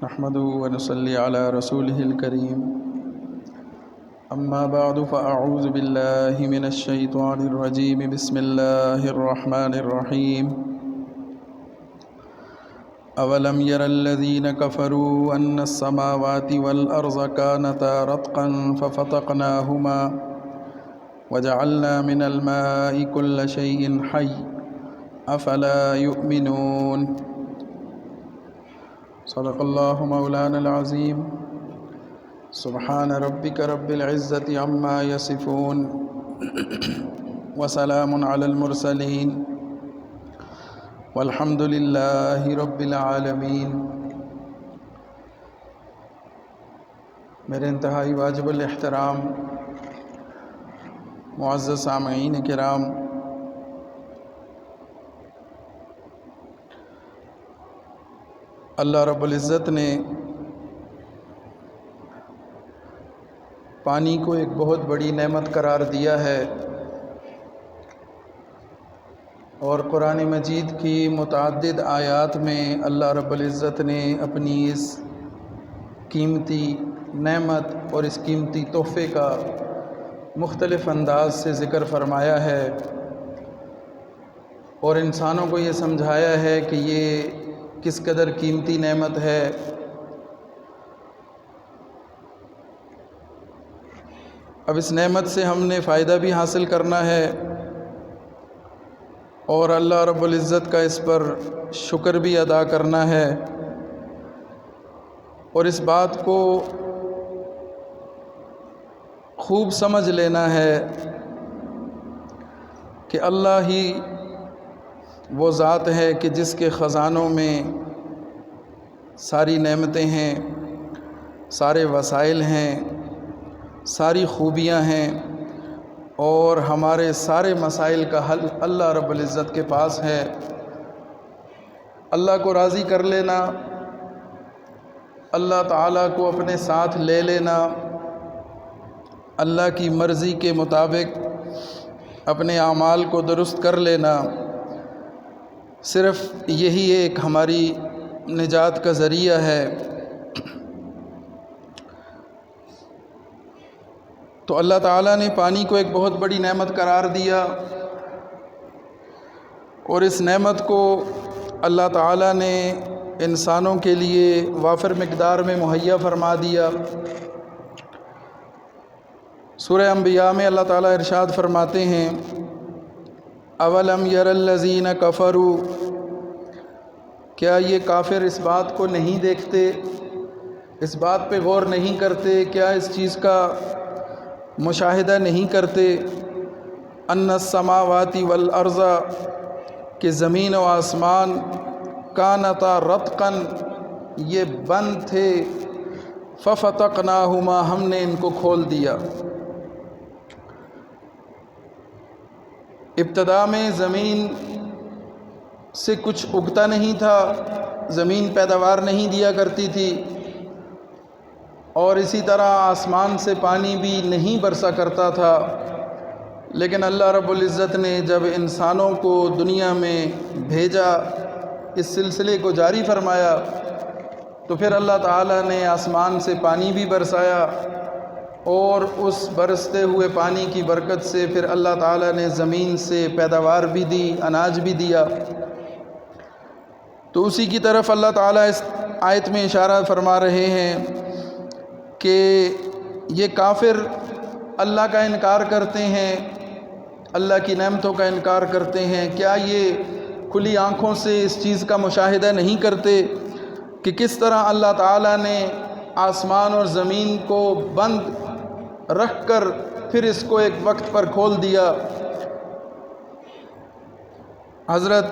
نحمده ونصلي على رسوله الكريم أما بعد فأعوذ بالله من الشيطان الرجيم بسم الله الرحمن الرحيم أولم ير الذين كفروا أن السماوات والأرض كانتا رتقا ففتقناهما وجعلنا من الماء كل شيء حي أفلا يؤمنون صدق الله مولانا العظيم سبحان ربك رب العزة عما يصفون وسلام على المرسلين والحمد لله رب العالمين۔ میرے انتہائی واجب الاحترام معزز سامعین کرام، اللہ رب العزت نے پانی کو ایک بہت بڑی نعمت قرار دیا ہے، اور قرآن مجید کی متعدد آیات میں اللہ رب العزت نے اپنی اس قیمتی نعمت اور اس قیمتی تحفے کا مختلف انداز سے ذکر فرمایا ہے، اور انسانوں کو یہ سمجھایا ہے کہ یہ کس قدر قیمتی نعمت ہے۔ اب اس نعمت سے ہم نے فائدہ بھی حاصل کرنا ہے، اور اللہ رب العزت کا اس پر شکر بھی ادا کرنا ہے، اور اس بات کو خوب سمجھ لینا ہے کہ اللہ ہی وہ ذات ہے کہ جس کے خزانوں میں ساری نعمتیں ہیں، سارے وسائل ہیں، ساری خوبیاں ہیں، اور ہمارے سارے مسائل کا حل اللہ رب العزت کے پاس ہے۔ اللہ کو راضی کر لینا، اللہ تعالیٰ کو اپنے ساتھ لے لینا، اللہ کی مرضی کے مطابق اپنے اعمال کو درست کر لینا، صرف یہی ایک ہماری نجات کا ذریعہ ہے۔ تو اللہ تعالیٰ نے پانی کو ایک بہت بڑی نعمت قرار دیا، اور اس نعمت کو اللہ تعالیٰ نے انسانوں کے لیے وافر مقدار میں مہیا فرما دیا۔ سورہ انبیاء میں اللہ تعالیٰ ارشاد فرماتے ہیں، اولم یر الذین کفروا، کیا یہ کافر اس بات کو نہیں دیکھتے، اس بات پہ غور نہیں کرتے، کیا اس چیز کا مشاہدہ نہیں کرتے، ان السماوات والارض، کہ زمین و آسمان، کانتا رتقا، یہ بند تھے، ففتقناہما، ہم نے ان کو کھول دیا۔ ابتدا میں زمین سے کچھ اگتا نہیں تھا، زمین پیداوار نہیں دیا کرتی تھی، اور اسی طرح آسمان سے پانی بھی نہیں برسا کرتا تھا، لیکن اللہ رب العزت نے جب انسانوں کو دنیا میں بھیجا، اس سلسلے کو جاری فرمایا، تو پھر اللہ تعالیٰ نے آسمان سے پانی بھی برسایا، اور اس برستے ہوئے پانی کی برکت سے پھر اللہ تعالیٰ نے زمین سے پیداوار بھی دی، اناج بھی دیا۔ تو اسی کی طرف اللہ تعالیٰ اس آیت میں اشارہ فرما رہے ہیں کہ یہ کافر اللہ کا انکار کرتے ہیں، اللہ کی نعمتوں کا انکار کرتے ہیں، کیا یہ کھلی آنکھوں سے اس چیز کا مشاہدہ نہیں کرتے کہ کس طرح اللہ تعالیٰ نے آسمان اور زمین کو بند رکھ کر پھر اس کو ایک وقت پر کھول دیا۔ حضرت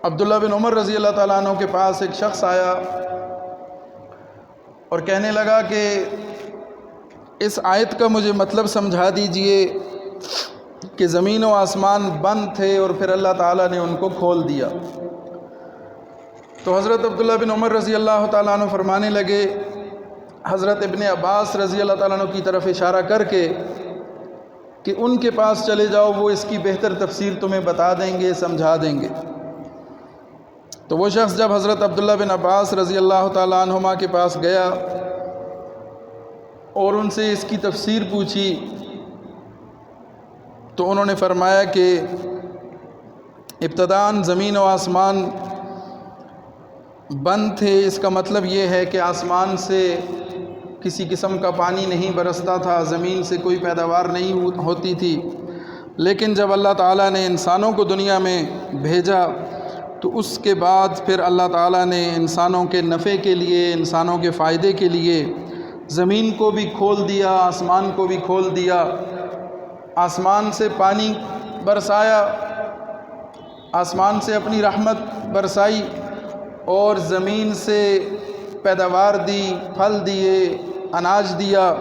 عبداللہ بن عمر رضی اللہ تعالیٰ عنہ کے پاس ایک شخص آیا اور کہنے لگا کہ اس آیت کا مجھے مطلب سمجھا دیجئے کہ زمین و آسمان بند تھے اور پھر اللہ تعالیٰ نے ان کو کھول دیا۔ تو حضرت عبداللہ بن عمر رضی اللہ تعالیٰ عنہ فرمانے لگے، حضرت ابن عباس رضی اللہ تعالیٰ عنہ کی طرف اشارہ کر کے، کہ ان کے پاس چلے جاؤ، وہ اس کی بہتر تفسیر تمہیں بتا دیں گے، سمجھا دیں گے۔ تو وہ شخص جب حضرت عبداللہ بن عباس رضی اللہ تعالیٰ عنہما کے پاس گیا اور ان سے اس کی تفسیر پوچھی تو انہوں نے فرمایا کہ ابتداً زمین و آسمان بند تھے، اس کا مطلب یہ ہے کہ آسمان سے کسی قسم کا پانی نہیں برستا تھا، زمین سے کوئی پیداوار نہیں ہوتی تھی، لیکن جب اللہ تعالیٰ نے انسانوں کو دنیا میں بھیجا تو اس کے بعد پھر اللہ تعالیٰ نے انسانوں کے نفع کے لیے، انسانوں کے فائدے کے لیے زمین کو بھی کھول دیا، آسمان کو بھی کھول دیا، آسمان سے پانی برسایا، آسمان سے اپنی رحمت برسائی اور زمین سے پیداوار دی، پھل دیے، اناج دیا۔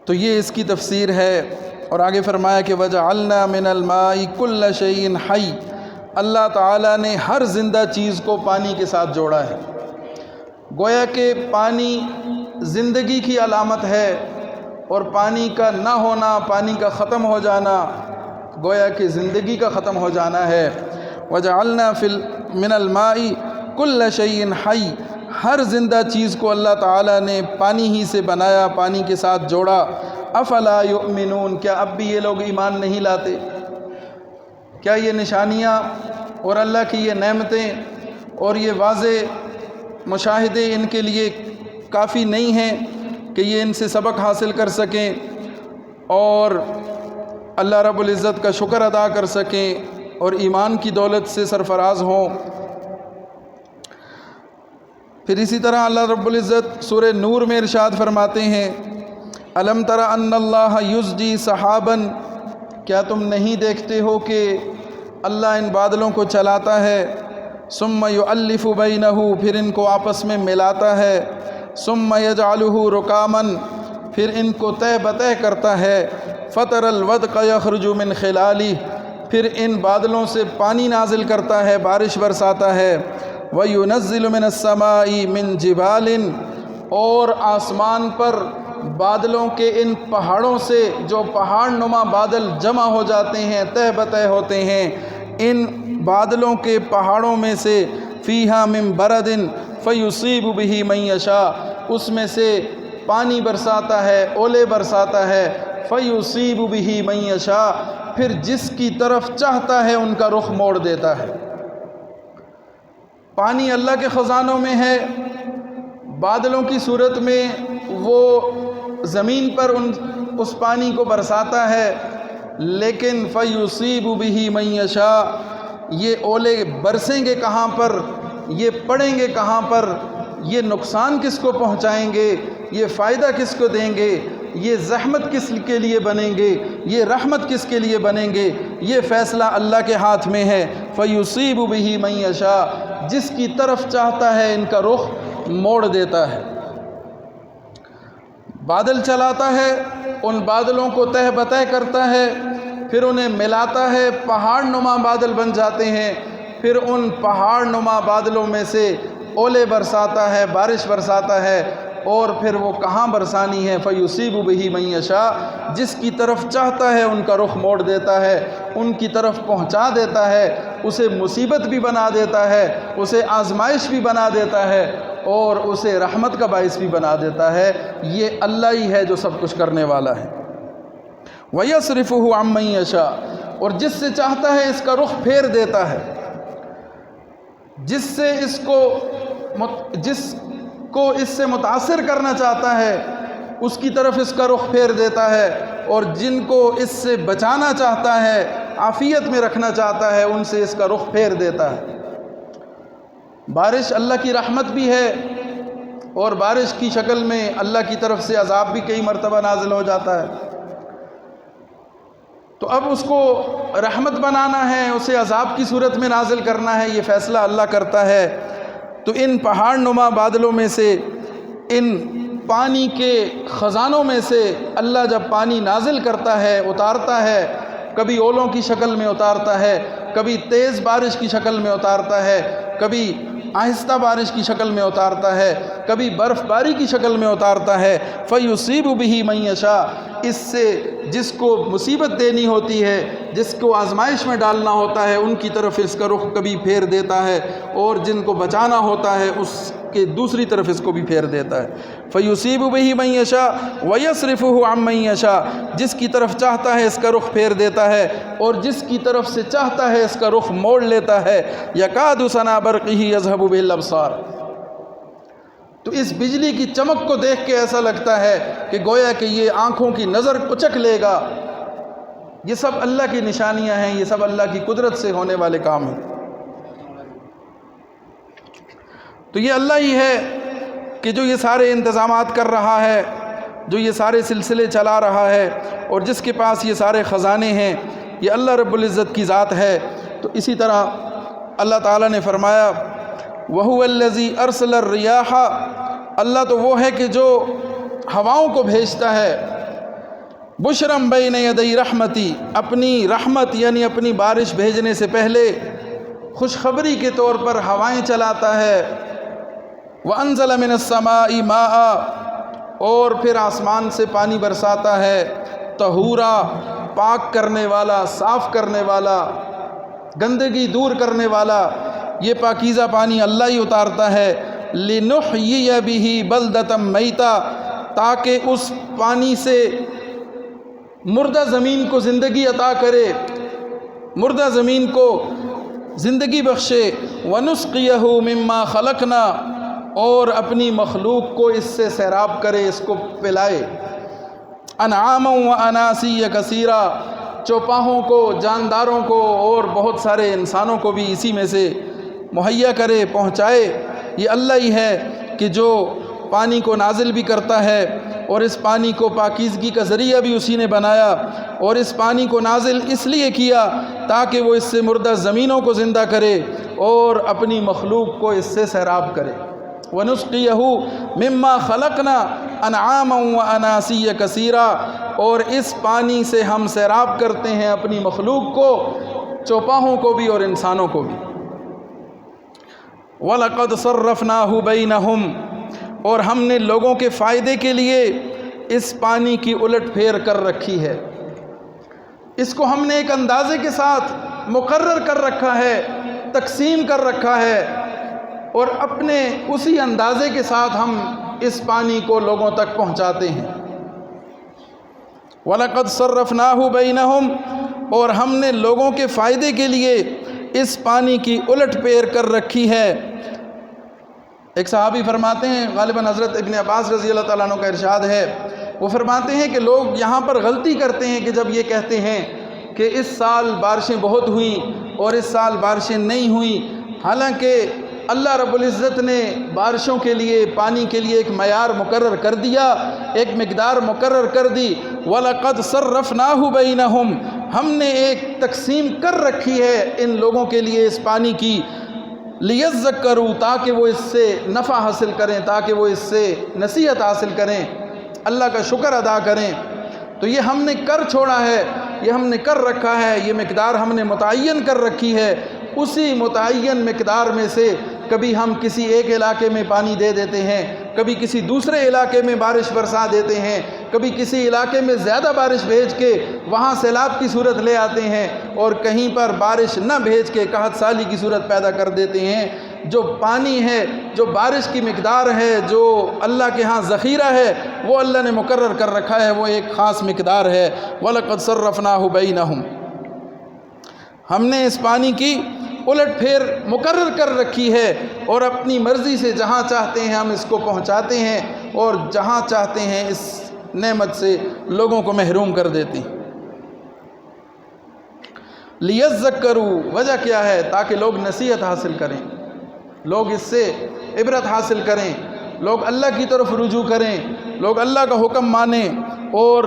تو یہ اس کی تفسیر ہے۔ اور آگے فرمایا کہ وَجَعَلْنَا مِنَ الْمَاءِ كُلَّ شَيْءٍ حَيٍّ، اللہ تعالیٰ نے ہر زندہ چیز کو پانی کے ساتھ جوڑا ہے۔ گویا کہ پانی زندگی کی علامت ہے، اور پانی کا نہ ہونا، پانی کا ختم ہو جانا گویا کہ زندگی کا ختم ہو جانا ہے۔ وَجَعَلْنَا مِنَ الْمَاءِ كُلَّ شَيْءٍ حَيٍّ، ہر زندہ چیز کو اللہ تعالیٰ نے پانی ہی سے بنایا، پانی کے ساتھ جوڑا۔ افلا یؤمنون، کیا اب بھی یہ لوگ ایمان نہیں لاتے؟ کیا یہ نشانیاں اور اللہ کی یہ نعمتیں اور یہ واضح مشاہدے ان کے لیے کافی نہیں ہیں کہ یہ ان سے سبق حاصل کر سکیں اور اللہ رب العزت کا شکر ادا کر سکیں اور ایمان کی دولت سے سرفراز ہوں؟ پھر اسی طرح اللہ رب العزت سورہ نور میں ارشاد فرماتے ہیں الم تر ان اللہ یزجی سحابا، کیا تم نہیں دیکھتے ہو کہ اللہ ان بادلوں کو چلاتا ہے، ثم یؤلف بینہ، پھر ان کو آپس میں ملاتا ہے، ثم یجعلہ رکاما، پھر ان کو تہ بتہ کرتا ہے، فطر الودق یخرج من خلالہ، پھر ان بادلوں سے پانی نازل کرتا ہے، بارش برساتا ہے، وَيُنَزِّلُ مِنَ السَّمَاءِ مِن جِبَالٍ، اور آسمان پر بادلوں کے ان پہاڑوں سے، جو پہاڑ نما بادل جمع ہو جاتے ہیں، تہ بتہ ہوتے ہیں، ان بادلوں کے پہاڑوں میں سے فیہا من برد فیصیب بہ من یشاء، اس میں سے پانی برساتا ہے، اولے برساتا ہے، فیصیب بہ من یشاء، پھر جس کی طرف چاہتا ہے ان کا رخ موڑ دیتا ہے۔ پانی اللہ کے خزانوں میں ہے، بادلوں کی صورت میں وہ زمین پر اس پانی کو برساتا ہے، لیکن فیصیب بہ من یشاء، یہ اولے برسیں گے کہاں پر، یہ پڑیں گے کہاں پر، یہ نقصان کس کو پہنچائیں گے، یہ فائدہ کس کو دیں گے، یہ زحمت کس کے لیے بنیں گے، یہ رحمت کس کے لیے بنیں گے، یہ فیصلہ اللہ کے ہاتھ میں ہے۔ فیصیب بہ من یشاء، جس کی طرف چاہتا ہے ان کا رخ موڑ دیتا ہے۔ بادل چلاتا ہے، ان بادلوں کو تہ بتہ کرتا ہے، پھر انہیں ملاتا ہے، پہاڑ نما بادل بن جاتے ہیں، پھر ان پہاڑ نما بادلوں میں سے اولے برساتا ہے، بارش برساتا ہے، اور پھر وہ کہاں برسانی ہے، فیصیب بہ من یشاء، جس کی طرف چاہتا ہے ان کا رخ موڑ دیتا ہے، ان کی طرف پہنچا دیتا ہے، اسے مصیبت بھی بنا دیتا ہے، اسے آزمائش بھی بنا دیتا ہے، اور اسے رحمت کا باعث بھی بنا دیتا ہے۔ یہ اللہ ہی ہے جو سب کچھ کرنے والا ہے۔ وَيَصْرِفُهُ عَمَّن يَشَاءُ، اور جس سے چاہتا ہے اس کا رخ پھیر دیتا ہے، جس کو اس سے متاثر کرنا چاہتا ہے اس کی طرف اس کا رخ پھیر دیتا ہے، اور جن کو اس سے بچانا چاہتا ہے، عافیت میں رکھنا چاہتا ہے، ان سے اس کا رخ پھیر دیتا ہے۔ بارش اللہ کی رحمت بھی ہے، اور بارش کی شکل میں اللہ کی طرف سے عذاب بھی کئی مرتبہ نازل ہو جاتا ہے۔ تو اب اس کو رحمت بنانا ہے، اسے عذاب کی صورت میں نازل کرنا ہے، یہ فیصلہ اللہ کرتا ہے۔ تو ان پہاڑ نما بادلوں میں سے، ان پانی کے خزانوں میں سے اللہ جب پانی نازل کرتا ہے، اتارتا ہے، کبھی اولوں کی شکل میں اتارتا ہے، کبھی تیز بارش کی شکل میں اتارتا ہے، کبھی آہستہ بارش کی شکل میں اتارتا ہے، کبھی برف باری کی شکل میں اتارتا ہے، فیصیب بہ من یشاء، اس سے جس کو مصیبت دینی ہوتی ہے، جس کو آزمائش میں ڈالنا ہوتا ہے ان کی طرف اس کا رخ کبھی پھیر دیتا ہے، اور جن کو بچانا ہوتا ہے اس کے دوسری طرف اس کو بھی پھیر دیتا ہے۔ فَيُصِيبُ بِهِ مَن يَشَاءُ وَيَصْرِفُهُ عَمَّن يَشَاءُ، جس کی طرف چاہتا ہے اس کا رخ پھیر دیتا ہے، اور جس کی طرف سے چاہتا ہے اس کا رخ موڑ لیتا ہے۔ يَكَادُ سَنَا بَرْقِهِ يَذْهَبُ بِالْأَبْصَارِ، تو اس بجلی کی چمک کو دیکھ کے ایسا لگتا ہے کہ گویا کہ یہ آنکھوں کی نظر اچک لے گا۔ یہ سب اللہ کی نشانیاں ہیں، یہ سب اللہ کی قدرت سے ہونے والے کام ہیں۔ تو یہ اللہ ہی ہے کہ جو یہ سارے انتظامات کر رہا ہے، جو یہ سارے سلسلے چلا رہا ہے، اور جس کے پاس یہ سارے خزانے ہیں، یہ اللہ رب العزت کی ذات ہے۔ تو اسی طرح اللہ تعالیٰ نے فرمایا وَهُوَ الَّذِي أَرْسَلَ الرِّيَاحَ، اللہ تو وہ ہے کہ جو ہواؤں کو بھیجتا ہے، بُشْرًا بَيْنَ يَدَيْ رَحْمَتِي، اپنی رحمت یعنی اپنی بارش بھیجنے سے پہلے خوشخبری کے طور پر ہوائیں چلاتا ہے۔ وَأَنزَلَ مِنَ السَّمَاءِ مَاءً، اور پھر آسمان سے پانی برساتا ہے، طہورا، پاک کرنے والا، صاف کرنے والا، گندگی دور کرنے والا۔ یہ پاکیزہ پانی اللہ ہی اتارتا ہے۔ لِنُحْيِيَ بِهِ بَلْدَةً مَيْتًا، تاکہ اس پانی سے مردہ زمین کو زندگی عطا کرے، مردہ زمین کو زندگی بخشے۔ وَنُسْقِيَهُ مِمَّا خَلَقْنَا، اور اپنی مخلوق کو اس سے سیراب کرے، اس کو پلائے۔ أَنْعَامًا وَأَنَاسِيَّ كَثِيرًا، چوپاہوں کو، جانداروں کو، اور بہت سارے انسانوں کو بھی اسی میں سے مہیا کرے، پہنچائے۔ یہ اللہ ہی ہے کہ جو پانی کو نازل بھی کرتا ہے، اور اس پانی کو پاکیزگی کا ذریعہ بھی اسی نے بنایا، اور اس پانی کو نازل اس لیے کیا تاکہ وہ اس سے مردہ زمینوں کو زندہ کرے اور اپنی مخلوق کو اس سے سیراب کرے۔ وَنُسْقِيَهُ مِمَّا خَلَقْنَا أَنْعَامًا وَأَنَاسِيَّ كَثِيرًا، اور اس پانی سے ہم سیراب کرتے ہیں اپنی مخلوق کو، چوپاہوں کو بھی اور انسانوں کو بھی۔ وَلَقَدْ صَرَّفْنَاهُ بَيْنَهُمْ، اور ہم نے لوگوں کے فائدے کے لیے اس پانی کی الٹ پھیر کر رکھی ہے۔ اس کو ہم نے ایک اندازے کے ساتھ مقرر کر رکھا ہے، تقسیم کر رکھا ہے، اور اپنے اسی اندازے کے ساتھ ہم اس پانی کو لوگوں تک پہنچاتے ہیں۔ وَلَقَدْ صَرَّفْنَاهُ بَيْنَهُمْ، اور ہم نے لوگوں کے فائدے کے لیے اس پانی کی الٹ پھیر کر رکھی ہے۔ ایک صحابی فرماتے ہیں، غالباً حضرت ابن عباس رضی اللہ تعالیٰ عنہ کا ارشاد ہے، وہ فرماتے ہیں کہ لوگ یہاں پر غلطی کرتے ہیں کہ جب یہ کہتے ہیں کہ اس سال بارشیں بہت ہوئیں اور اس سال بارشیں نہیں ہوئیں، حالانکہ اللہ رب العزت نے بارشوں کے لیے، پانی کے لیے ایک معیار مقرر کر دیا، ایک مقدار مقرر کر دی۔ وَلَقَدْ صَرَّفْنَاهُ بَيْنَهُمْ، ہم نے ایک تقسیم کر رکھی ہے ان لوگوں کے لیے اس پانی کی، لِيَذَّكَّرُوا، تاکہ وہ اس سے نفع حاصل کریں، تاکہ وہ اس سے نصیحت حاصل کریں، اللہ کا شکر ادا کریں۔ تو یہ ہم نے کر چھوڑا ہے، یہ ہم نے کر رکھا ہے، یہ مقدار ہم نے متعین کر رکھی ہے۔ اسی متعین مقدار میں سے کبھی ہم کسی ایک علاقے میں پانی دے دیتے ہیں، کبھی کسی دوسرے علاقے میں بارش برسا دیتے ہیں، کبھی کسی علاقے میں زیادہ بارش بھیج کے وہاں سیلاب کی صورت لے آتے ہیں، اور کہیں پر بارش نہ بھیج کے قحط سالی کی صورت پیدا کر دیتے ہیں۔ جو پانی ہے، جو بارش کی مقدار ہے، جو اللہ کے ہاں ذخیرہ ہے، وہ اللہ نے مقرر کر رکھا ہے، وہ ایک خاص مقدار ہے۔ وَلَقَدْ صَرَّفْنَاهُ بَيْنَهُمْ، ہم نے اس پانی کی الٹ پھیر مقرر کر رکھی ہے، اور اپنی مرضی سے جہاں چاہتے ہیں ہم اس کو پہنچاتے ہیں، اور جہاں چاہتے ہیں اس نعمت سے لوگوں کو محروم کر دیتے ہیں۔ لِيَذَّكَّرُوا، وجہ کیا ہے؟ تاکہ لوگ نصیحت حاصل کریں، لوگ اس سے عبرت حاصل کریں، لوگ اللہ کی طرف رجوع کریں، لوگ اللہ کا حکم مانیں، اور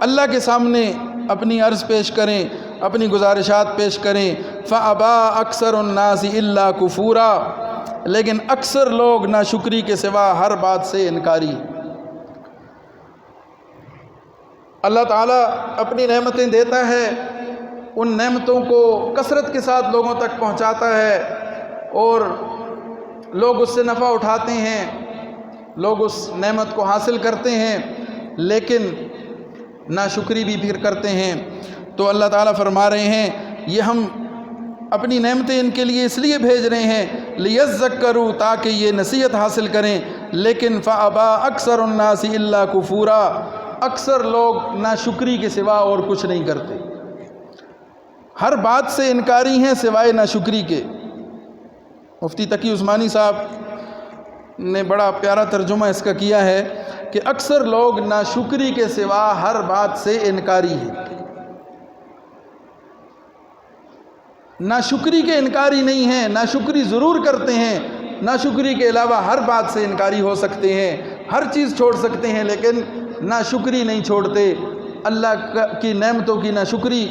اللہ کے سامنے اپنی عرض پیش کریں، اپنی گزارشات پیش کریں۔ فَأَبَى أَكْثَرُ النَّاسِ إِلَّا كُفُورًا، لیکن اکثر لوگ ناشکری کے سوا ہر بات سے انکاری۔ اللہ تعالیٰ اپنی نعمتیں دیتا ہے، ان نعمتوں کو کثرت کے ساتھ لوگوں تک پہنچاتا ہے، اور لوگ اس سے نفع اٹھاتے ہیں، لوگ اس نعمت کو حاصل کرتے ہیں، لیکن ناشکری بھی پھر کرتے ہیں۔ تو اللہ تعالیٰ فرما رہے ہیں یہ ہم اپنی نعمتیں ان کے لیے اس لیے بھیج رہے ہیں لیذکروا، تاکہ یہ نصیحت حاصل کریں، لیکن فابا اکثر الناس الا کفورا، اکثر لوگ ناشکری کے سوا اور کچھ نہیں کرتے، ہر بات سے انکاری ہیں سوائے ناشکری کے۔ مفتی تقی عثمانی صاحب نے بڑا پیارا ترجمہ اس کا کیا ہے کہ اکثر لوگ ناشکری کے سوا ہر بات سے انکاری ہیں، ناشکری کے انکاری نہیں ہیں، ناشکری ضرور کرتے ہیں، ناشکری کے علاوہ ہر بات سے انکاری ہو سکتے ہیں، ہر چیز چھوڑ سکتے ہیں، لیکن ناشکری نہیں چھوڑتے، اللہ کی نعمتوں کی ناشکری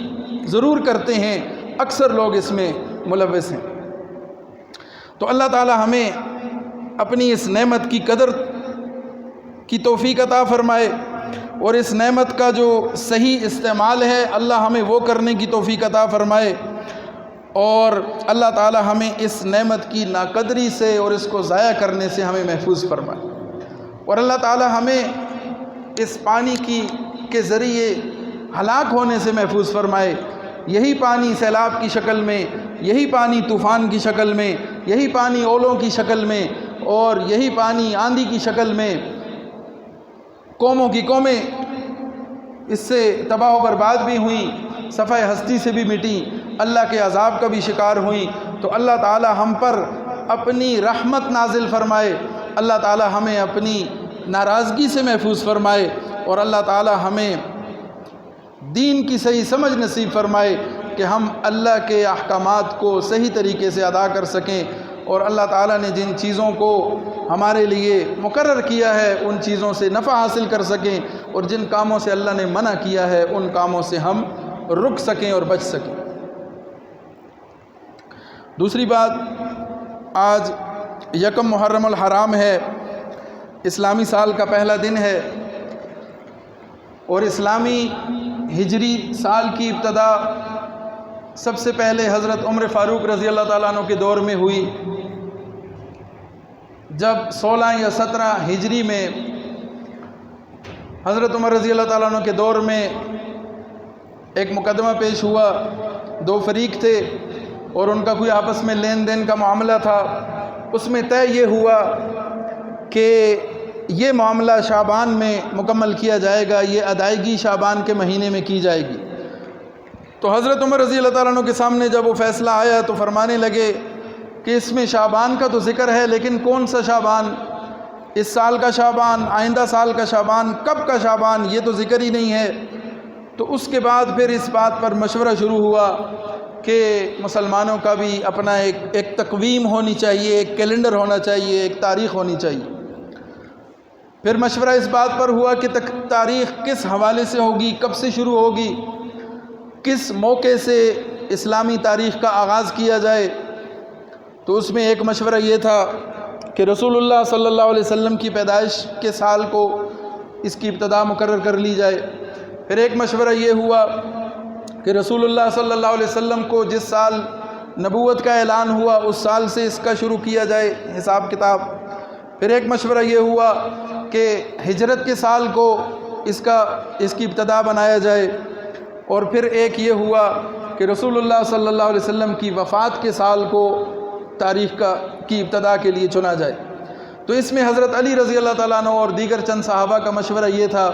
ضرور کرتے ہیں، اکثر لوگ اس میں ملوث ہیں۔ تو اللہ تعالی ہمیں اپنی اس نعمت کی قدر کی توفیق عطا فرمائے، اور اس نعمت کا جو صحیح استعمال ہے اللہ ہمیں وہ کرنے کی توفیق عطا فرمائے، اور اللہ تعالی ہمیں اس نعمت کی ناقدری سے اور اس کو ضائع کرنے سے ہمیں محفوظ فرمائے، اور اللہ تعالی ہمیں اس پانی کے ذریعے ہلاک ہونے سے محفوظ فرمائے۔ یہی پانی سیلاب کی شکل میں، یہی پانی طوفان کی شکل میں، یہی پانی اولوں کی شکل میں، اور یہی پانی آندھی کی شکل میں قوموں کی قومیں اس سے تباہ و برباد بھی ہوئیں، صفحہ ہستی سے بھی مٹیں، اللہ کے عذاب کا بھی شکار ہوئیں۔ تو اللہ تعالی ہم پر اپنی رحمت نازل فرمائے، اللہ تعالی ہمیں اپنی ناراضگی سے محفوظ فرمائے، اور اللہ تعالی ہمیں دین کی صحیح سمجھ نصیب فرمائے کہ ہم اللہ کے احکامات کو صحیح طریقے سے ادا کر سکیں، اور اللہ تعالیٰ نے جن چیزوں کو ہمارے لیے مقرر کیا ہے ان چیزوں سے نفع حاصل کر سکیں، اور جن کاموں سے اللہ نے منع کیا ہے ان کاموں سے ہم رک سکیں اور بچ سکیں۔ دوسری بات، آج یکم محرم الحرام ہے، اسلامی سال کا پہلا دن ہے، اور اسلامی ہجری سال کی ابتدا سب سے پہلے حضرت عمر فاروق رضی اللہ تعالیٰ عنہ کے دور میں ہوئی، جب 16 یا 17 ہجری میں حضرت عمر رضی اللہ تعالیٰ عنہ کے دور میں ایک مقدمہ پیش ہوا، دو فریق تھے اور ان کا کوئی آپس میں لین دین کا معاملہ تھا، اس میں طے یہ ہوا کہ یہ معاملہ شعبان میں مکمل کیا جائے گا، یہ ادائیگی شعبان کے مہینے میں کی جائے گی۔ تو حضرت عمر رضی اللہ تعالیٰ عنہ کے سامنے جب وہ فیصلہ آیا تو فرمانے لگے کہ اس میں شعبان کا تو ذکر ہے، لیکن کون سا شعبان؟ اس سال کا شعبان، آئندہ سال کا شعبان، کب کا شعبان، یہ تو ذکر ہی نہیں ہے۔ تو اس کے بعد پھر اس بات پر مشورہ شروع ہوا کہ مسلمانوں کا بھی اپنا ایک تقویم ہونی چاہیے، ایک کیلنڈر ہونا چاہیے، ایک تاریخ ہونی چاہیے۔ پھر مشورہ اس بات پر ہوا کہ تاریخ کس حوالے سے ہوگی، کب سے شروع ہوگی، کس موقع سے اسلامی تاریخ کا آغاز کیا جائے۔ تو اس میں ایک مشورہ یہ تھا کہ رسول اللہ صلی اللہ علیہ وسلم کی پیدائش کے سال کو اس کی ابتدا مقرر کر لی جائے۔ پھر ایک مشورہ یہ ہوا کہ رسول اللہ صلی اللہ علیہ وسلم کو جس سال نبوت کا اعلان ہوا اس سال سے اس کا شروع کیا جائے حساب کتاب۔ پھر ایک مشورہ یہ ہوا کہ ہجرت کے سال کو اس کی ابتدا بنایا جائے، اور پھر ایک یہ ہوا کہ رسول اللہ صلی اللہ علیہ وسلم کی وفات کے سال کو تاریخ کی ابتدا کے لیے چنا جائے۔ تو اس میں حضرت علی رضی اللہ تعالیٰ عنہ اور دیگر چند صحابہ کا مشورہ یہ تھا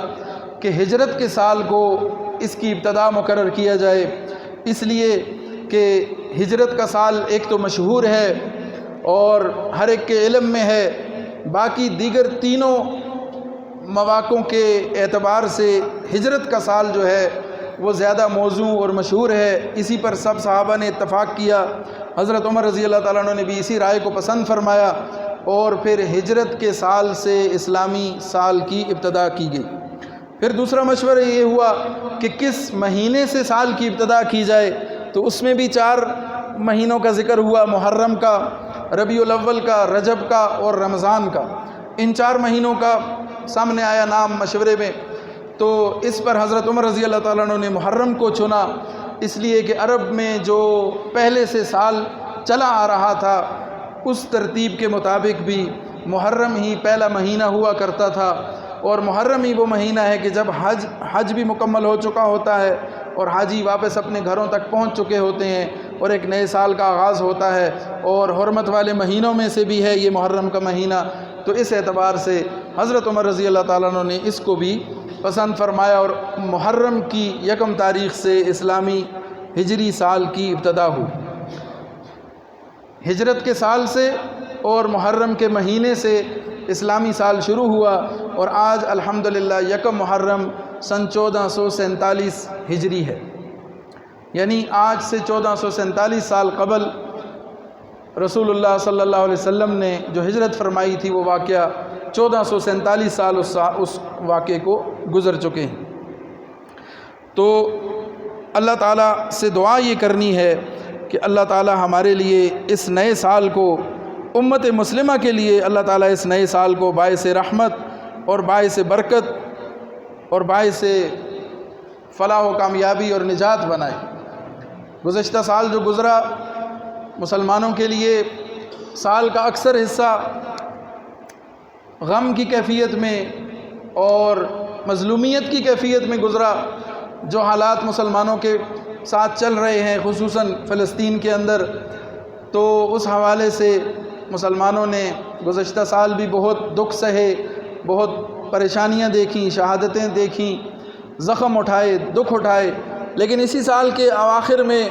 کہ ہجرت کے سال کو اس کی ابتدا مقرر کیا جائے، اس لیے کہ ہجرت کا سال ایک تو مشہور ہے اور ہر ایک کے علم میں ہے، باقی دیگر تینوں مواقعوں کے اعتبار سے ہجرت کا سال جو ہے وہ زیادہ موزوں اور مشہور ہے۔ اسی پر سب صحابہ نے اتفاق کیا، حضرت عمر رضی اللہ تعالیٰ عنہ نے بھی اسی رائے کو پسند فرمایا، اور پھر ہجرت کے سال سے اسلامی سال کی ابتدا کی گئی۔ پھر دوسرا مشورہ یہ ہوا کہ کس مہینے سے سال کی ابتدا کی جائے، تو اس میں بھی 4 مہینوں کا ذکر ہوا، محرم کا، ربیع الاول کا، رجب کا اور رمضان کا۔ ان 4 مہینوں کا سامنے آیا نام مشورے میں، تو اس پر حضرت عمر رضی اللہ تعالیٰ عنہ نے محرم کو چنا، اس لیے کہ عرب میں جو پہلے سے سال چلا آ رہا تھا اس ترتیب کے مطابق بھی محرم ہی پہلا مہینہ ہوا کرتا تھا، اور محرم ہی وہ مہینہ ہے کہ جب حج بھی مکمل ہو چکا ہوتا ہے، اور حاجی واپس اپنے گھروں تک پہنچ چکے ہوتے ہیں اور ایک نئے سال کا آغاز ہوتا ہے، اور حرمت والے مہینوں میں سے بھی ہے یہ محرم کا مہینہ، تو اس اعتبار سے حضرت عمر رضی اللہ تعالیٰ عنہ نے اس کو بھی پسند فرمایا، اور محرم کی 1 تاریخ سے اسلامی ہجری سال کی ابتدا ہوئی۔ ہجرت کے سال سے اور محرم کے مہینے سے اسلامی سال شروع ہوا، اور آج الحمدللہ 1 محرم سن 1447 ہجری ہے، یعنی آج سے 1447 سال قبل رسول اللہ صلی اللہ علیہ وسلم نے جو ہجرت فرمائی تھی وہ واقعہ 1447 سال اس واقعے کو گزر چکے ہیں۔ تو اللہ تعالیٰ سے دعا یہ کرنی ہے کہ اللہ تعالیٰ ہمارے لیے اس نئے سال کو، امت مسلمہ کے لیے اللہ تعالیٰ اس نئے سال کو باعث رحمت اور باعث برکت اور باعث فلاح و کامیابی اور نجات بنائے۔ گزشتہ سال جو گزرا مسلمانوں کے لیے سال کا اکثر حصہ غم کی کیفیت میں اور مظلومیت کی کیفیت میں گزرا۔ جو حالات مسلمانوں کے ساتھ چل رہے ہیں خصوصاً فلسطین کے اندر، تو اس حوالے سے مسلمانوں نے گزشتہ سال بھی بہت دکھ سہے، بہت پریشانیاں دیکھیں، شہادتیں دیکھیں، زخم اٹھائے، دکھ اٹھائے، لیکن اسی سال کے اواخر میں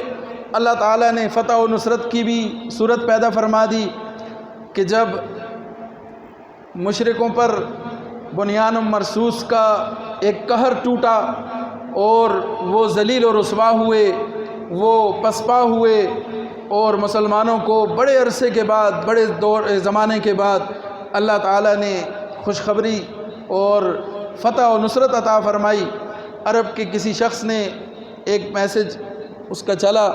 اللہ تعالیٰ نے فتح و نصرت کی بھی صورت پیدا فرما دی کہ جب مشرکوں پر بنیان مرصوص کا ایک قہر ٹوٹا اور وہ ذلیل و رسوا ہوئے، وہ پسپا ہوئے، اور مسلمانوں کو بڑے عرصے کے بعد، بڑے زمانے کے بعد اللہ تعالیٰ نے خوشخبری اور فتح و نصرت عطا فرمائی۔ عرب کے کسی شخص نے ایک میسج اس کا چلا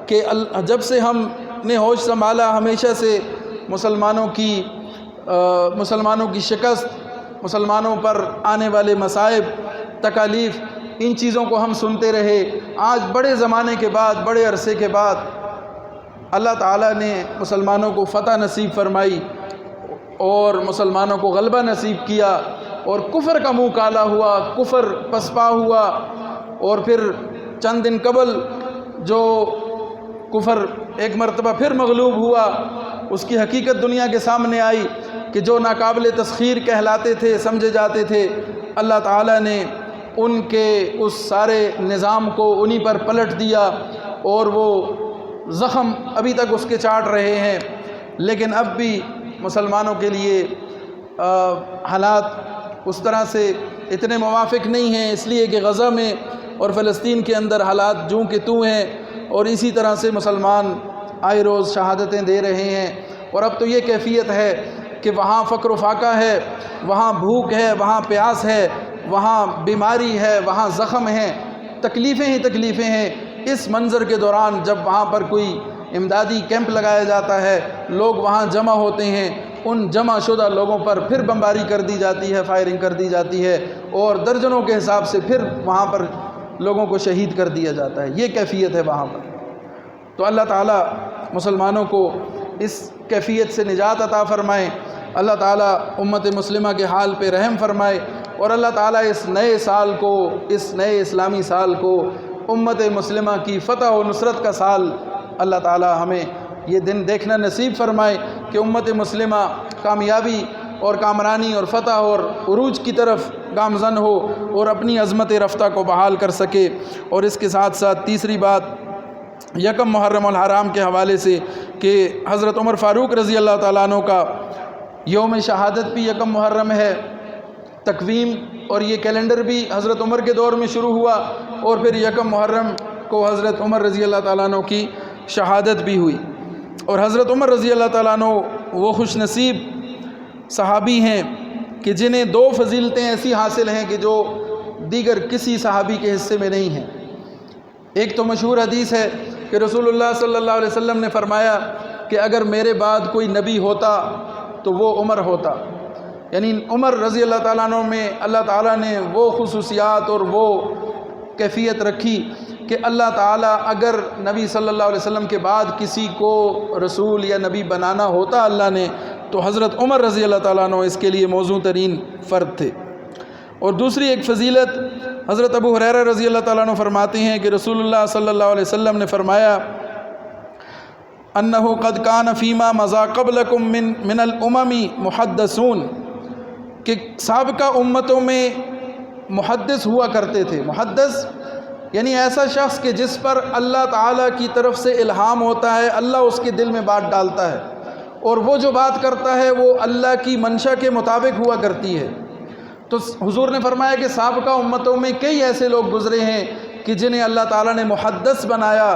کہ جب سے ہم نے ہوش سنبھالا ہمیشہ سے مسلمانوں کی شکست، مسلمانوں پر آنے والے مصائب، تکالیف، ان چیزوں کو ہم سنتے رہے۔ آج بڑے زمانے کے بعد، بڑے عرصے کے بعد اللہ تعالیٰ نے مسلمانوں کو فتح نصیب فرمائی اور مسلمانوں کو غلبہ نصیب کیا، اور کفر کا منہ کالا ہوا، کفر پسپا ہوا، اور پھر چند دن قبل جو کفر ایک مرتبہ پھر مغلوب ہوا، اس کی حقیقت دنیا کے سامنے آئی کہ جو ناقابل تسخیر کہلاتے تھے، سمجھے جاتے تھے، اللہ تعالیٰ نے ان کے اس سارے نظام کو انہی پر پلٹ دیا، اور وہ زخم ابھی تک اس کے چاٹ رہے ہیں۔ لیکن اب بھی مسلمانوں کے لیے حالات اس طرح سے اتنے موافق نہیں ہیں، اس لیے کہ غزہ میں اور فلسطین کے اندر حالات جوں کہ توں ہیں، اور اسی طرح سے مسلمان آئے روز شہادتیں دے رہے ہیں، اور اب تو یہ کیفیت ہے کہ وہاں فقر و فاقہ ہے، وہاں بھوک ہے، وہاں پیاس ہے، وہاں بیماری ہے، وہاں زخم ہیں، تکلیفیں ہی تکلیفیں ہیں۔ اس منظر کے دوران جب وہاں پر کوئی امدادی کیمپ لگایا جاتا ہے، لوگ وہاں جمع ہوتے ہیں، ان جمع شدہ لوگوں پر پھر بمباری کر دی جاتی ہے، فائرنگ کر دی جاتی ہے، اور درجنوں کے حساب سے پھر وہاں پر لوگوں کو شہید کر دیا جاتا ہے۔ یہ کیفیت ہے وہاں پر۔ تو اللہ تعالیٰ مسلمانوں کو اس کیفیت سے نجات عطا فرمائے، اللہ تعالیٰ امت مسلمہ کے حال پہ رحم فرمائے، اور اللہ تعالیٰ اس نئے سال کو، اس نئے اسلامی سال کو امت مسلمہ کی فتح و نصرت کا سال اللہ تعالیٰ ہمیں یہ دن دیکھنا نصیب فرمائے کہ امت مسلمہ کامیابی اور کامرانی اور فتح اور عروج کی طرف گامزن ہو اور اپنی عظمت رفتہ کو بحال کر سکے۔ اور اس کے ساتھ ساتھ تیسری بات 1 محرم الحرام کے حوالے سے کہ حضرت عمر فاروق رضی اللہ تعالیٰ عنہ کا یوم شہادت بھی 1 محرم ہے، تقویم اور یہ کیلنڈر بھی حضرت عمر کے دور میں شروع ہوا، اور پھر 1 محرم کو حضرت عمر رضی اللہ تعالیٰ عنہ کی شہادت بھی ہوئی۔ اور حضرت عمر رضی اللہ تعالیٰ عنہ وہ خوش نصیب صحابی ہیں کہ جنہیں 2 فضیلتیں ایسی حاصل ہیں کہ جو دیگر کسی صحابی کے حصے میں نہیں ہیں۔ ایک تو مشہور حدیث ہے کہ رسول اللہ صلی اللہ علیہ وسلم نے فرمایا کہ اگر میرے بعد کوئی نبی ہوتا تو وہ عمر ہوتا، یعنی عمر رضی اللہ تعالیٰ عنہ میں اللہ تعالیٰ نے وہ خصوصیات اور وہ کیفیت رکھی کہ اللہ تعالیٰ اگر نبی صلی اللہ علیہ وسلم کے بعد کسی کو رسول یا نبی بنانا ہوتا اللہ نے، تو حضرت عمر رضی اللہ تعالیٰ عنہ اس کے لیے موزوں ترین فرد تھے۔ اور دوسری ایک فضیلت حضرت ابو ہریرہ رضی اللہ تعالیٰ عنہ فرماتے ہیں کہ رسول اللہ صلی اللہ علیہ وسلم نے فرمایا انہ قد کان فیما مضی قبلکم من الامم محدثون، کہ سابقہ امتوں میں محدث ہوا کرتے تھے۔ محدث یعنی ایسا شخص کہ جس پر اللہ تعالیٰ کی طرف سے الہام ہوتا ہے، اللہ اس کے دل میں بات ڈالتا ہے، اور وہ جو بات کرتا ہے وہ اللہ کی منشا کے مطابق ہوا کرتی ہے۔ تو حضور نے فرمایا کہ سابقہ امتوں میں کئی ایسے لوگ گزرے ہیں کہ جنہیں اللہ تعالیٰ نے محدث بنایا،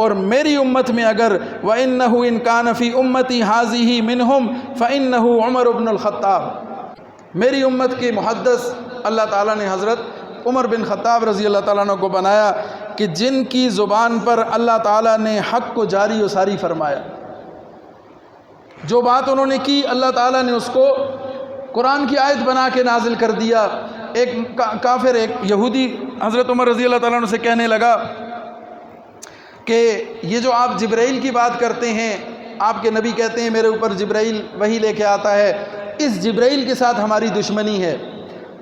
اور میری امت میں اگر وَإِنَّهُ إِن كَانَ فِي أُمَّتِي هَذِهِ مِنْهُمْ فَإِنَّهُ عُمَرُ بْنُ الخطاب، میری امت کے محدث اللہ تعالیٰ نے حضرت عمر بن خطاب رضی اللہ تعالیٰ عنہ کو بنایا کہ جن کی زبان پر اللہ تعالیٰ نے حق کو جاری و ساری فرمایا۔ جو بات انہوں نے کی اللہ تعالیٰ نے اس کو قرآن کی آیت بنا کے نازل کر دیا۔ ایک کافر، ایک یہودی حضرت عمر رضی اللہ تعالیٰ عنہ سے کہنے لگا کہ یہ جو آپ جبرائیل کی بات کرتے ہیں، آپ کے نبی کہتے ہیں میرے اوپر جبرائیل وحی لے کے آتا ہے، اس جبرائیل کے ساتھ ہماری دشمنی ہے۔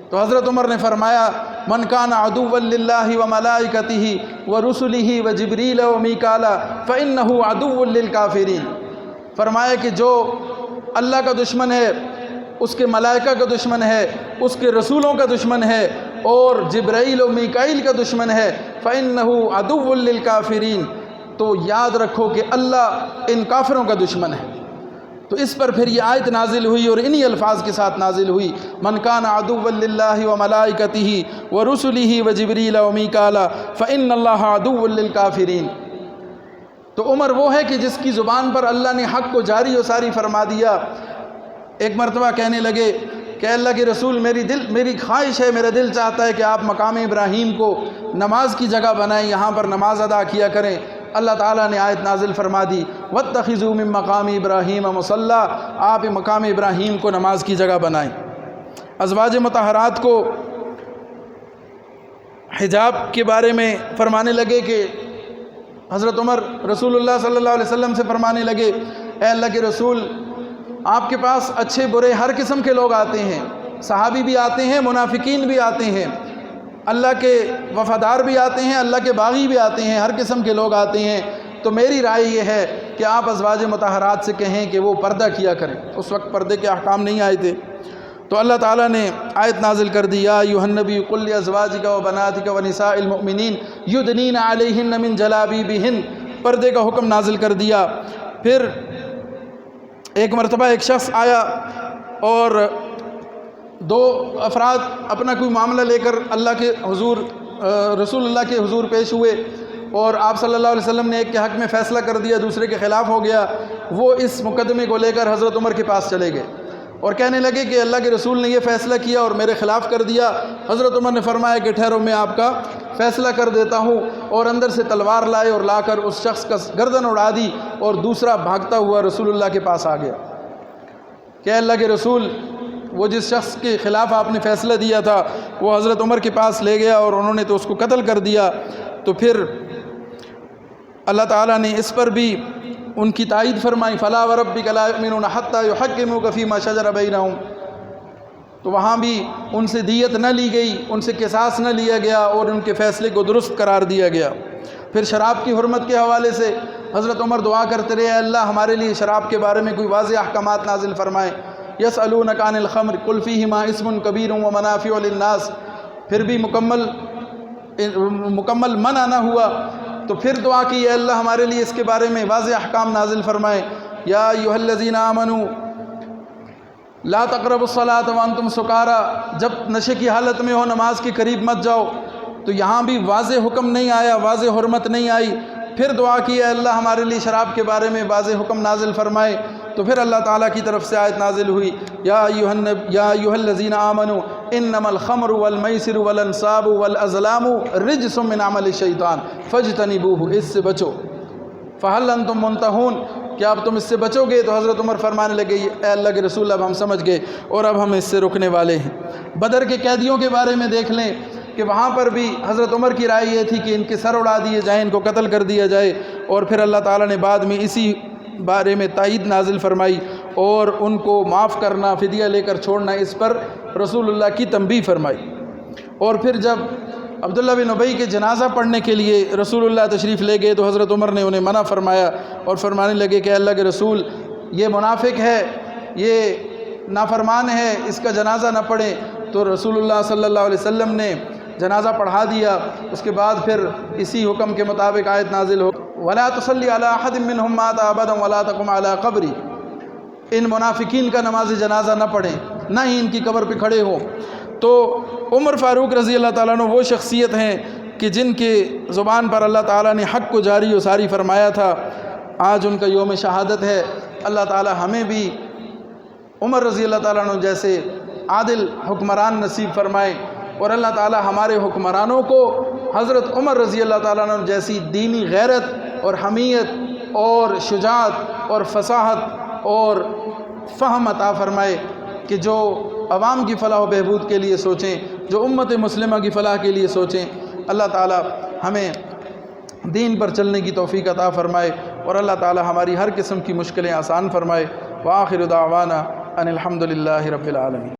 تو حضرت عمر نے فرمایا من کان عدوا للہ وملائکتہ ورسلہ وجبریل ومیکال فإنہ عدو للکافرین، فرمایا کہ جو اللہ کا دشمن ہے، اس کے ملائکہ کا دشمن ہے، اس کے رسولوں کا دشمن ہے، اور جبرائیل و میکائیل کا دشمن ہے، فإنہ عدو للکافرین، تو یاد رکھو کہ اللہ ان کافروں کا دشمن ہے۔ تو اس پر پھر یہ آیت نازل ہوئی، اور انہی الفاظ کے ساتھ نازل ہوئی من کان عدوا للہ وملائکتہ ورسلہ وجبریل ومیکال فإن اللہ عدو للکافرین۔ تو عمر وہ ہے کہ جس کی زبان پر اللہ نے حق کو جاری و ساری فرما دیا۔ ایک مرتبہ کہنے لگے کہ اللہ کے رسول میری خواہش ہے، میرا دل چاہتا ہے کہ آپ مقام ابراہیم کو نماز کی جگہ بنائیں، یہاں پر نماز ادا کیا کریں۔ اللہ تعالیٰ نے آیت نازل فرما دی وَاتَّخِذُوا مِن مَّقَامِ إِبْرَاهِيمَ مُصَلًّى، آپ مقام ابراہیم کو نماز کی جگہ بنائیں۔ ازواج مطہرات کو حجاب کے بارے میں فرمانے لگے کہ حضرت عمر رسول اللہ صلی اللہ علیہ وسلم سے فرمانے لگے اے اللہ کے رسول، آپ کے پاس اچھے برے ہر قسم کے لوگ آتے ہیں، صحابی بھی آتے ہیں، منافقین بھی آتے ہیں، اللہ کے وفادار بھی آتے ہیں، اللہ کے باغی بھی آتے ہیں، ہر قسم کے لوگ آتے ہیں۔ تو میری رائے یہ ہے کہ آپ ازواج مطہرات سے کہیں کہ وہ پردہ کیا کریں۔ اس وقت پردے کے احکام نہیں آئے تھے، تو اللہ تعالیٰ نے آیت نازل کر دی یا ایھا النبی قل لازواجک وبناتک ونساء المؤمنین یدنین علیہن من جلابیبہن، پردے کا حکم نازل کر دیا۔ پھر ایک مرتبہ ایک شخص آیا اور دو افراد اپنا کوئی معاملہ لے کر اللہ کے حضور رسول اللہ کے حضور پیش ہوئے، اور آپ صلی اللہ علیہ وسلم نے ایک کے حق میں فیصلہ کر دیا، دوسرے کے خلاف ہو گیا۔ وہ اس مقدمے کو لے کر حضرت عمر کے پاس چلے گئے اور کہنے لگے کہ اللہ کے رسول نے یہ فیصلہ کیا اور میرے خلاف کر دیا۔ حضرت عمر نے فرمایا کہ ٹھہرو، میں آپ کا فیصلہ کر دیتا ہوں، اور اندر سے تلوار لائے اور لا کر اس شخص کا گردن اڑا دی، اور دوسرا بھاگتا ہوا رسول اللہ کے پاس آ گیا کہ اللہ کے رسول، وہ جس شخص کے خلاف آپ نے فیصلہ دیا تھا وہ حضرت عمر کے پاس لے گیا اور انہوں نے تو اس کو قتل کر دیا۔ تو پھر اللہ تعالیٰ نے اس پر بھی ان کی تائید فرمائی فَلَا وَرَبِّكَ لَا يُؤْمِنُونَ حَتَّى يُحَكِّمُوكَ فِي مَا شَجَرَ بَيْنَهُمْ، تو وہاں بھی ان سے دیت نہ لی گئی، ان سے قصاص نہ لیا گیا، اور ان کے فیصلے کو درست قرار دیا گیا۔ پھر شراب کی حرمت کے حوالے سے حضرت عمر دعا کرتے رہے اے اللہ ہمارے لیے شراب کے بارے میں کوئی واضح احکامات نازل فرمائے۔ یسألونک عن الخمر قل فیہما اسم کبیر ومنافع للناس، پھر بھی مکمل منع نہ ہوا، تو پھر دعا کی اے اللہ ہمارے لیے اس کے بارے میں واضح احکام نازل فرمائے۔ یا ایھا الذین آمنوا لا تقربوا الصلاۃ وانتم سکارا، جب نشے کی حالت میں ہو نماز کے قریب مت جاؤ۔ تو یہاں بھی واضح حکم نہیں آیا، واضح حرمت نہیں آئی۔ پھر دعا کی اے اللہ ہمارے لیے شراب کے بارے میں واضح حکم نازل فرمائے۔ تو پھر اللہ تعالیٰ کی طرف سے آیت نازل ہوئی یا ایھا الذین آمنوا انما الخمر والمیسر والانصاب والازلام رجس من عمل الشیطان فاجتنبوہ، اس سے بچو۔ فہل انتم منتہون، کیا اب تم اس سے بچو گے؟ تو حضرت عمر فرمانے لگے اے اللہ کے رسول اب ہم سمجھ گئے اور اب ہم اس سے رکنے والے ہیں۔ بدر کے قیدیوں کے بارے میں دیکھ لیں کہ وہاں پر بھی حضرت عمر کی رائے یہ تھی کہ ان کے سر اڑا دیے جائیں، ان کو قتل کر دیا جائے، اور پھر اللہ تعالیٰ نے بعد میں اسی بارے میں تائید نازل فرمائی اور ان کو معاف کرنا، فدیہ لے کر چھوڑنا، اس پر رسول اللہ کی تنبیہ فرمائی۔ اور پھر جب عبداللہ بن ابی کے جنازہ پڑھنے کے لیے رسول اللہ تشریف لے گئے تو حضرت عمر نے انہیں منع فرمایا اور فرمانے لگے کہ اللہ کے رسول یہ منافق ہے، یہ نافرمان ہے، اس کا جنازہ نہ پڑھیں۔ تو رسول اللہ صلی اللہ علیہ وسلم نے جنازہ پڑھا دیا۔ اس کے بعد پھر اسی حکم کے مطابق آیت نازل ہو وَلَا تُصَلِّ عَلَىٰ أَحَدٍ مِّنْهُمْ مَاتَ أَبَدًا وَلَا تَقُمْ عَلَىٰ قَبْرِهِ، ان منافقین کا نماز جنازہ نہ پڑھیں، نہ ہی ان کی قبر پہ کھڑے ہوں۔ تو عمر فاروق رضی اللہ تعالیٰ عنہ وہ شخصیت ہیں کہ جن کے زبان پر اللہ تعالیٰ نے حق کو جاری و ساری فرمایا تھا۔ آج ان کا یوم شہادت ہے۔ اللہ تعالیٰ ہمیں بھی عمر رضی اللہ تعالیٰ عنہ جیسے عادل حکمران نصیب فرمائے، اور اللہ تعالیٰ ہمارے حکمرانوں کو حضرت عمر رضی اللہ تعالیٰ عنہ جیسی دینی غیرت اور حمیت اور شجاعت اور فصاحت اور فہم عطا فرمائے کہ جو عوام کی فلاح و بہبود کے لیے سوچیں، جو امت مسلمہ کی فلاح کے لیے سوچیں۔ اللہ تعالیٰ ہمیں دین پر چلنے کی توفیق عطا فرمائے، اور اللہ تعالیٰ ہماری ہر قسم کی مشکلیں آسان فرمائے۔ وآخر دعوانا ان الحمد للہ رب العالمین۔